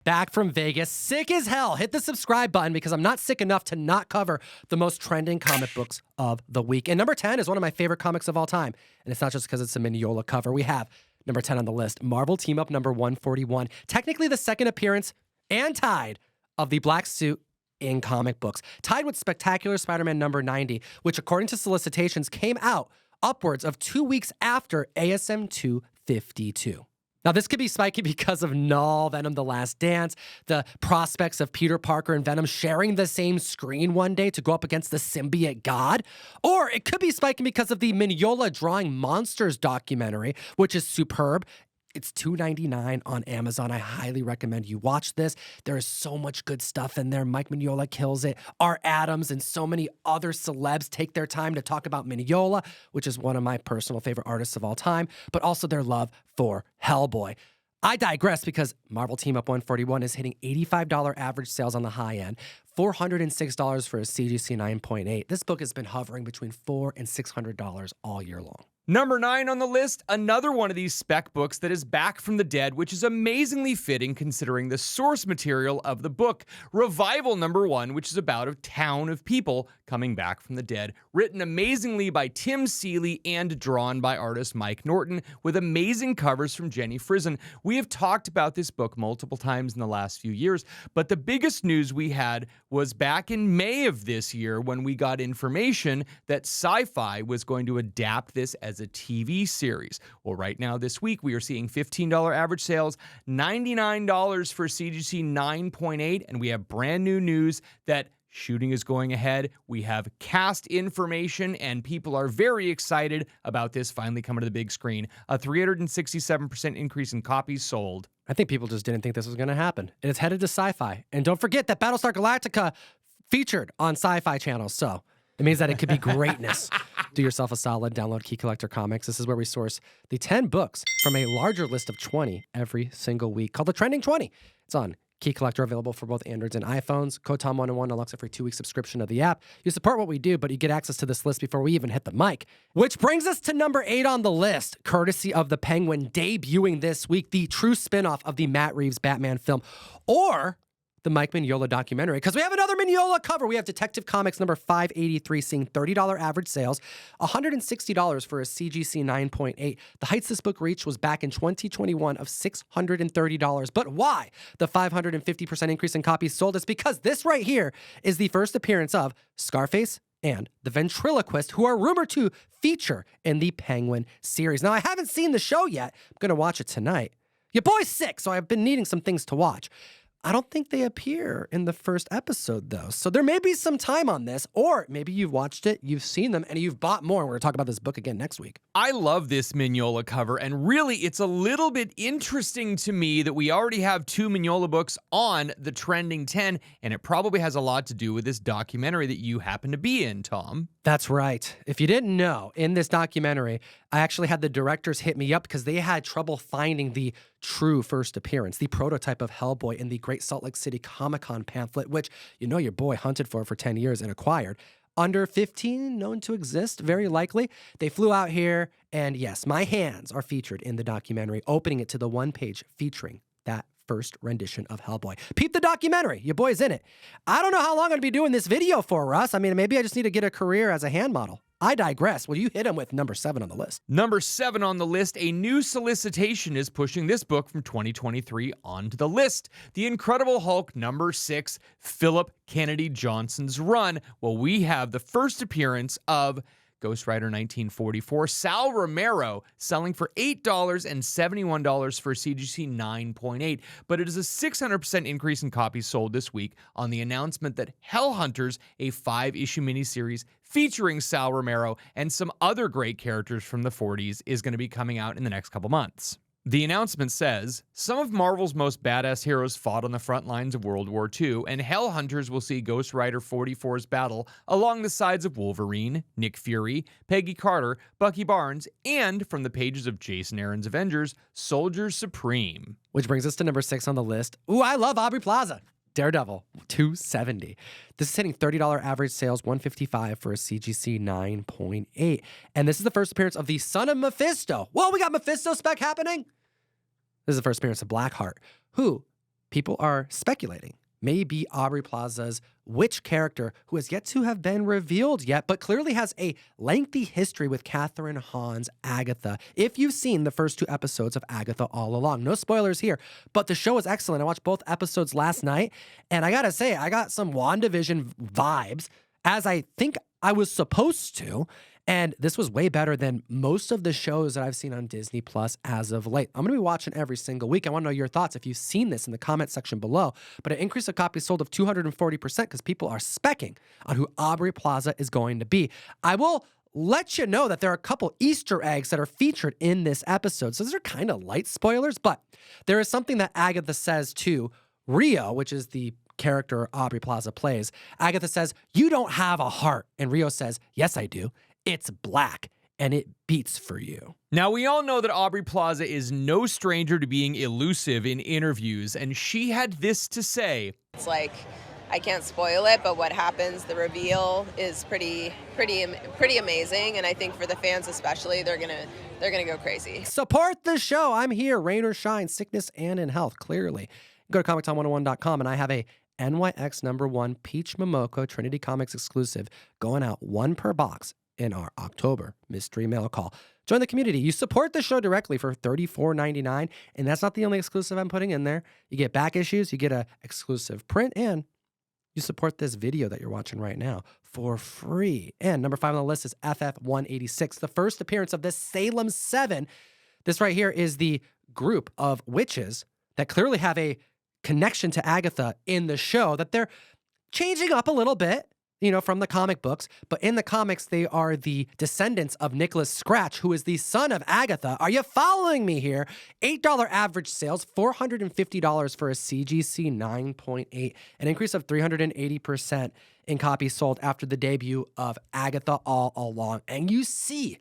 Back from Vegas, sick as hell. Hit the subscribe button because I'm not sick enough to not cover the most trending comic books of the week. And number 10 is one of my favorite comics of all time. And it's not just because it's a Mignola cover. We have number 10 on the list, Marvel Team Up number 141. Technically the second appearance and tied of the black suit in comic books. Tied with Spectacular Spider-Man number 90, which according to solicitations came out upwards of 2 weeks after ASM 252. Now, this could be spiky because of Null, Venom The Last Dance, the prospects of Peter Parker and Venom sharing the same screen one day to go up against the symbiote god. Or it could be spiky because of the Mignola Drawing Monsters documentary, which is superb. It's $2.99 on Amazon. I highly recommend you watch this. There is so much good stuff in there. Mike Mignola kills it. Art Adams and so many other celebs take their time to talk about Mignola, which is one of my personal favorite artists of all time, but also their love for Hellboy. I digress because Marvel Team Up 141 is hitting $85 average sales on the high end, $406 for a CGC 9.8. This book has been hovering between $400 and $600 all year long. Number 9 on the list, another one of these spec books that is back from the dead, which is amazingly fitting considering the source material of the book. Revival number 1, which is about a town of people coming back from the dead. Written amazingly by Tim Seeley and drawn by artist Mike Norton, with amazing covers from Jenny Frison. We have talked about this book multiple times in the last few years, but the biggest news we had was back in May of this year when we got information that Sci-Fi was going to adapt this as a TV series. Well, right now this week we are seeing $15 average sales, $99 for CGC 9.8, and we have brand new news that shooting is going ahead. We have cast information, and people are very excited about this finally coming to the big screen. A 367% increase in copies sold. I think people just didn't think this was going to happen. And it's headed to Sci-Fi. And don't forget that Battlestar Galactica featured on Sci-Fi Channel, so it means that it could be greatness. Do yourself a solid, download Key Collector Comics. This is where we source the 10 books from a larger list of 20 every single week called the Trending 20. It's on Key Collector, available for both Androids and iPhones. ComicTom101 unlocks a free 2-week subscription of the app. You support what we do, but you get access to this list before we even hit the mic. Which brings us to number 8 on the list, courtesy of The Penguin, debuting this week, the true spinoff of the Matt Reeves Batman film, or the Mike Mignola documentary, because we have another Mignola cover. We have Detective Comics number 583 seeing $30 average sales, $160 for a CGC 9.8. The heights this book reached was back in 2021 of $630. But why the 550% increase in copies sold? Is because this right here is the first appearance of Scarface and the ventriloquist, who are rumored to feature in the Penguin series. Now, I haven't seen the show yet. I'm going to watch it tonight. Your boy's sick, so I've been needing some things to watch. I don't think they appear in the first episode, though. So there may be some time on this, or maybe you've watched it, you've seen them, and you've bought more. We're going to talk about this book again next week. I love this Mignola cover, and really, it's a little bit interesting to me that we already have 2 Mignola books on the Trending 10, and it probably has a lot to do with this documentary that you happen to be in, Tom. That's right. If you didn't know, in this documentary, I actually had the directors hit me up because they had trouble finding the true first appearance, the prototype of Hellboy in the Great Salt Lake City Comic-Con pamphlet, which you know your boy hunted for 10 years and acquired. Under 15, known to exist, very likely. They flew out here, and yes, my hands are featured in the documentary, opening it to the one page featuring that first rendition of Hellboy. Peep the documentary. Your boy's in it. I don't know how long I'm going to be doing this video for, Russ. I mean, maybe I just need to get a career as a hand model. I digress. Will you hit him with number 7 on the list? Number 7 on the list, a new solicitation is pushing this book from 2023 onto the list. The Incredible Hulk number 6, Philip Kennedy Johnson's run. Well, we have the first appearance of Ghost Rider 1944, Sal Romero, selling for $8.71 for CGC 9.8. But it is a 600% increase in copies sold this week on the announcement that Hell Hunters, a 5-issue miniseries featuring Sal Romero and some other great characters from the 40s, is going to be coming out in the next couple months. The announcement says, some of Marvel's most badass heroes fought on the front lines of World War II, and Hell Hunters will see Ghost Rider 44's battle along the sides of Wolverine, Nick Fury, Peggy Carter, Bucky Barnes, and, from the pages of Jason Aaron's Avengers, Soldier Supreme. Which brings us to number 6 on the list. Ooh, I love Aubrey Plaza. Daredevil, $270. This is hitting $30 average sales, $155 for a CGC 9.8. And this is the first appearance of the son of Mephisto. Whoa, we got Mephisto spec happening? This is the first appearance of Blackheart, who people are speculating may be Aubrey Plaza's witch character, who has yet to have been revealed yet, but clearly has a lengthy history with Catherine Hahn's Agatha. If you've seen the first 2 episodes of Agatha all along, no spoilers here, but the show is excellent. I watched both episodes last night, and I gotta say, I got some WandaVision vibes, as I think I was supposed to. And this was way better than most of the shows that I've seen on Disney Plus as of late. I'm going to be watching every single week. I want to know your thoughts if you've seen this in the comment section below. But an increase of copies sold of 240% because people are specking on who Aubrey Plaza is going to be. I will let you know that there are a couple Easter eggs that are featured in this episode. So these are kind of light spoilers, but there is something that Agatha says to Rio, which is the character Aubrey Plaza plays. Agatha says, "You don't have a heart." And Rio says, "Yes, I do. It's black, and it beats for you." Now, we all know that Aubrey Plaza is no stranger to being elusive in interviews, and she had this to say. It's like, I can't spoil it, but what happens, the reveal is pretty amazing, and I think for the fans especially, they're gonna go crazy. Support the show. I'm here, rain or shine, sickness and in health, clearly. Go to ComicTom101.com, and I have a NYX #1 Peach Momoko Trinity Comics exclusive going out 1 per box in our October mystery mail call. Join the community. You support the show directly for $34.99, and that's not the only exclusive I'm putting in there. You get back issues, you get an exclusive print, and you support this video that you're watching right now for free. And number 5 on the list is FF186, the first appearance of the Salem 7. This right here is the group of witches that clearly have a connection to Agatha in the show that they're changing up a little bit, you know, from the comic books. But in the comics, they are the descendants of Nicholas Scratch, who is the son of Agatha. Are you following me here? $8 average sales, $450 for a CGC 9.8, an increase of 380% in copies sold after the debut of Agatha All Along. And you see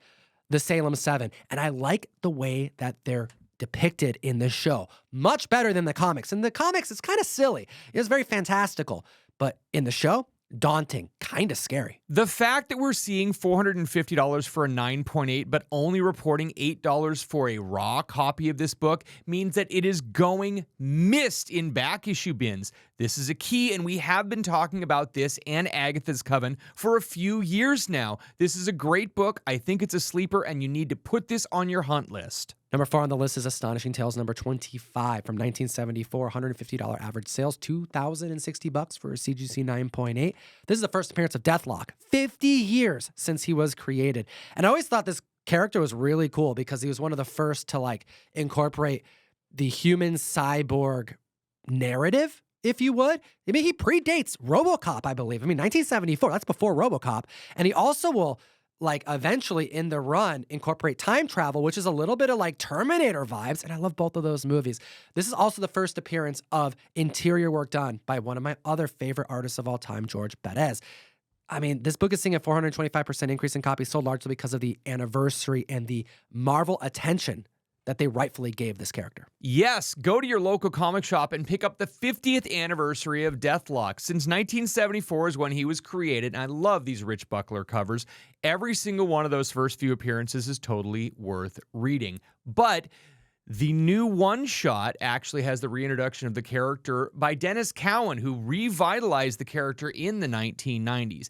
the Salem 7, and I like the way that they're depicted in the show. Much better than the comics. In the comics, it's kind of silly. It's very fantastical. But in the show, daunting, kind of scary. The fact that we're seeing $450 for a 9.8, but only reporting $8 for a raw copy of this book means that it is going missed in back issue bins. This is a key, and we have been talking about this and Agatha's Coven for a few years now. This is a great book. I think it's a sleeper, and you need to put this on your hunt list. Number 4 on the list is Astonishing Tales number 25 from 1974, $150 average sales, $2,060 for a CGC 9.8. This is the first appearance of Deathlock, 50 years since he was created. And I always thought this character was really cool because he was one of the first to like incorporate the human cyborg narrative, if you would. I mean, he predates RoboCop, I believe. I mean, 1974, that's before RoboCop. And he also will like eventually in the run incorporate time travel, which is a little bit of like Terminator vibes. And I love both of those movies. This is also the first appearance of interior work done by one of my other favorite artists of all time, George Perez. I mean, this book is seeing a 425% increase in copies sold largely because of the anniversary and the Marvel attention that they rightfully gave this character. Yes, go to your local comic shop and pick up the 50th anniversary of Deathlock. Since 1974 is when he was created, and I love these Rich Buckler covers. Every single one of those first few appearances is totally worth reading. But the new one-shot actually has the reintroduction of the character by Dennis Cowan, who revitalized the character in the 1990s.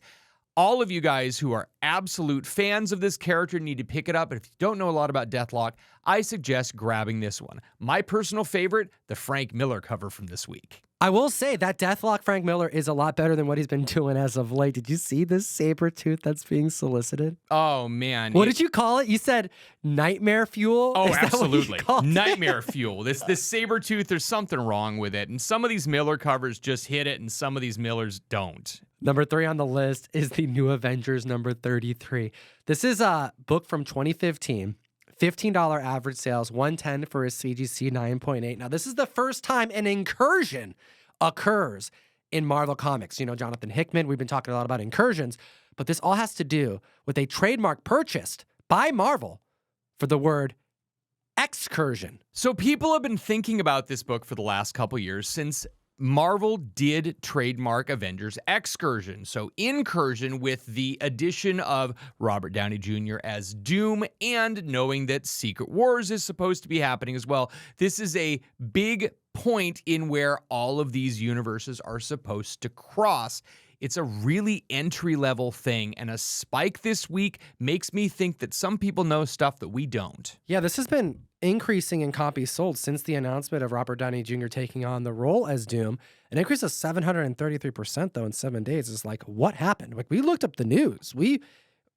All of you guys who are absolute fans of this character need to pick it up. And if you don't know a lot about Deathlock, I suggest grabbing this one. My personal favorite, the Frank Miller cover from this week. I will say that Deathlock Frank Miller is a lot better than what he's been doing as of late. Did you see this saber tooth that's being solicited? Oh, man. What did you call it? You said nightmare fuel? Oh, Is that what you absolutely. called it? Nightmare fuel. This saber tooth, there's something wrong with it. And some of these Miller covers just hit it, and some of these Millers don't. Number 3 on the list is the New Avengers number 33. This is a book from 2015. $15 average sales, $110 for a CGC 9.8. Now, this is the first time an incursion occurs in Marvel Comics. You know, Jonathan Hickman, we've been talking a lot about incursions, but this all has to do with a trademark purchased by Marvel for the word excursion. So people have been thinking about this book for the last couple years since Marvel did trademark Avengers Excursion, so Incursion, with the addition of Robert Downey Jr. as Doom, and knowing that Secret Wars is supposed to be happening as well. This is a big point in where all of these universes are supposed to cross. It's a really entry-level thing, and a spike this week makes me think that some people know stuff that we don't. Yeah, this has been increasing in copies sold since the announcement of Robert Downey Jr. taking on the role as Doom. An increase of 733%, though, in 7 days is like, what happened? Like, we looked up the news. We,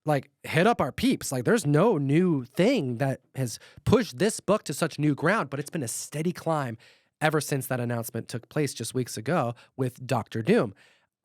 like, hit up our peeps. Like, there's no new thing that has pushed this book to such new ground, but it's been a steady climb ever since that announcement took place just weeks ago with Dr. Doom.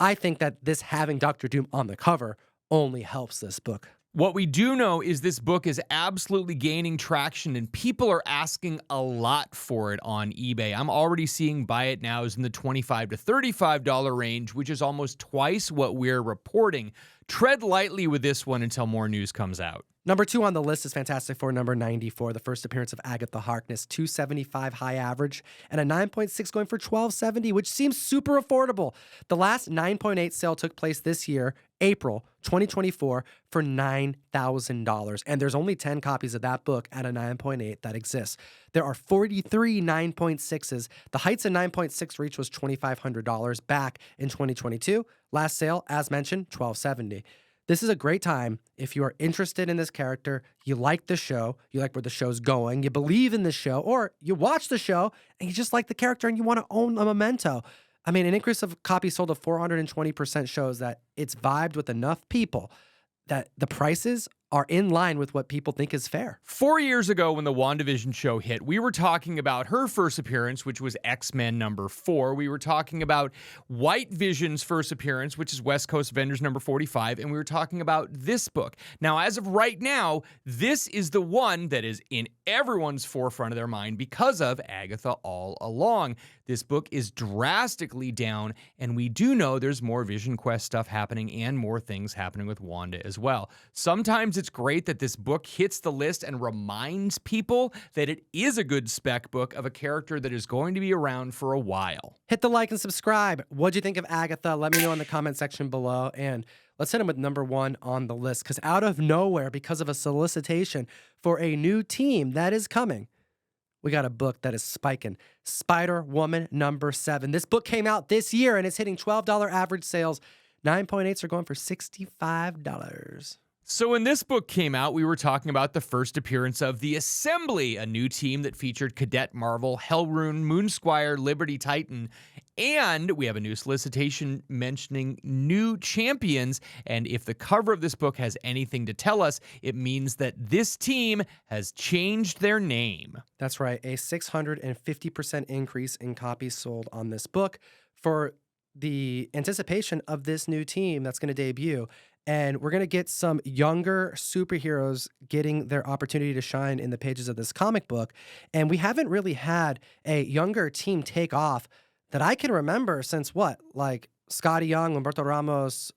I think that this having Dr. Doom on the cover only helps this book. What we do know is this book is absolutely gaining traction, and people are asking a lot for it on eBay. I'm already seeing buy it now is in the $25 to $35 range, which is almost twice what we're reporting. Tread lightly with this one until more news comes out. Number 2 on the list is Fantastic Four number 94, the first appearance of Agatha Harkness, $275 high average, and a 9.6 going for $12.70, which seems super affordable. The last 9.8 sale took place this year, April 2024, for $9,000, and there's only 10 copies of that book at a 9.8 that exists. There are 43 9.6s. The heights of 9.6 reach was $2,500 back in 2022. Last sale, as mentioned, $12.70. This is a great time if you are interested in this character, you like the show, you like where the show's going, you believe in the show, or you watch the show and you just like the character and you want to own a memento. I mean, an increase of copies sold of 420% shows that it's vibed with enough people that the prices are in line with what people think is fair. 4 years ago, when the WandaVision show hit, we were talking about her first appearance, which was X-Men number 4. We were talking about White Vision's first appearance, which is West Coast Avengers number 45. And we were talking about this book. Now, as of right now, this is the one that is in everyone's forefront of their mind because of Agatha all along. This book is drastically down, and we do know there's more Vision Quest stuff happening and more things happening with Wanda as well. Sometimes it's great that this book hits the list and reminds people that it is a good spec book of a character that is going to be around for a while. Hit the like and subscribe. What'd you think of Agatha? Let me know in the comment section below. And let's hit him with number 1 on the list, because out of nowhere, because of a solicitation for a new team that is coming, we got a book that is spiking. Spiderwoman number 7. This book came out this year and it's hitting $12 average sales. 9.8s are going for $65. So when this book came out, we were talking about the first appearance of The Assembly, a new team that featured Cadet Marvel, Hellrune, Moonsquire, Liberty Titan, and we have a new solicitation mentioning new champions. And if the cover of this book has anything to tell us, it means that this team has changed their name. That's right, a 650% increase in copies sold on this book for the anticipation of this new team that's going to debut. And we're going to get some younger superheroes getting their opportunity to shine in the pages of this comic book. And we haven't really had a younger team take off that I can remember since what? Like Scotty Young, Humberto Ramos,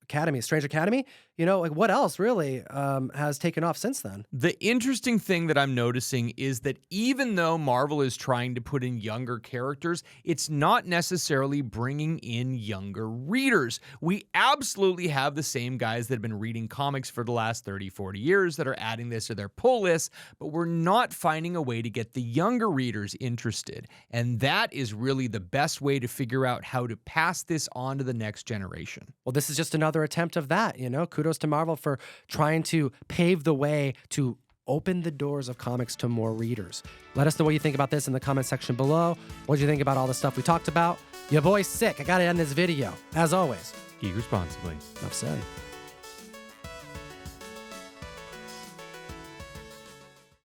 Academy, Strange Academy? You know, like what else really has taken off since then? The interesting thing that I'm noticing is that even though Marvel is trying to put in younger characters, it's not necessarily bringing in younger readers. We absolutely have the same guys that have been reading comics for the last 30, 40 years that are adding this to their pull list, but we're not finding a way to get the younger readers interested. And that is really the best way to figure out how to pass this on to the next generation. Well, this is just another attempt of that, you know? Kudos to Marvel for trying to pave the way to open the doors of comics to more readers. Let us know what you think about this in the comment section below. What do you think about all the stuff we talked about? Your boy's sick. I got to end this video. As always, Eat responsibly. enough said.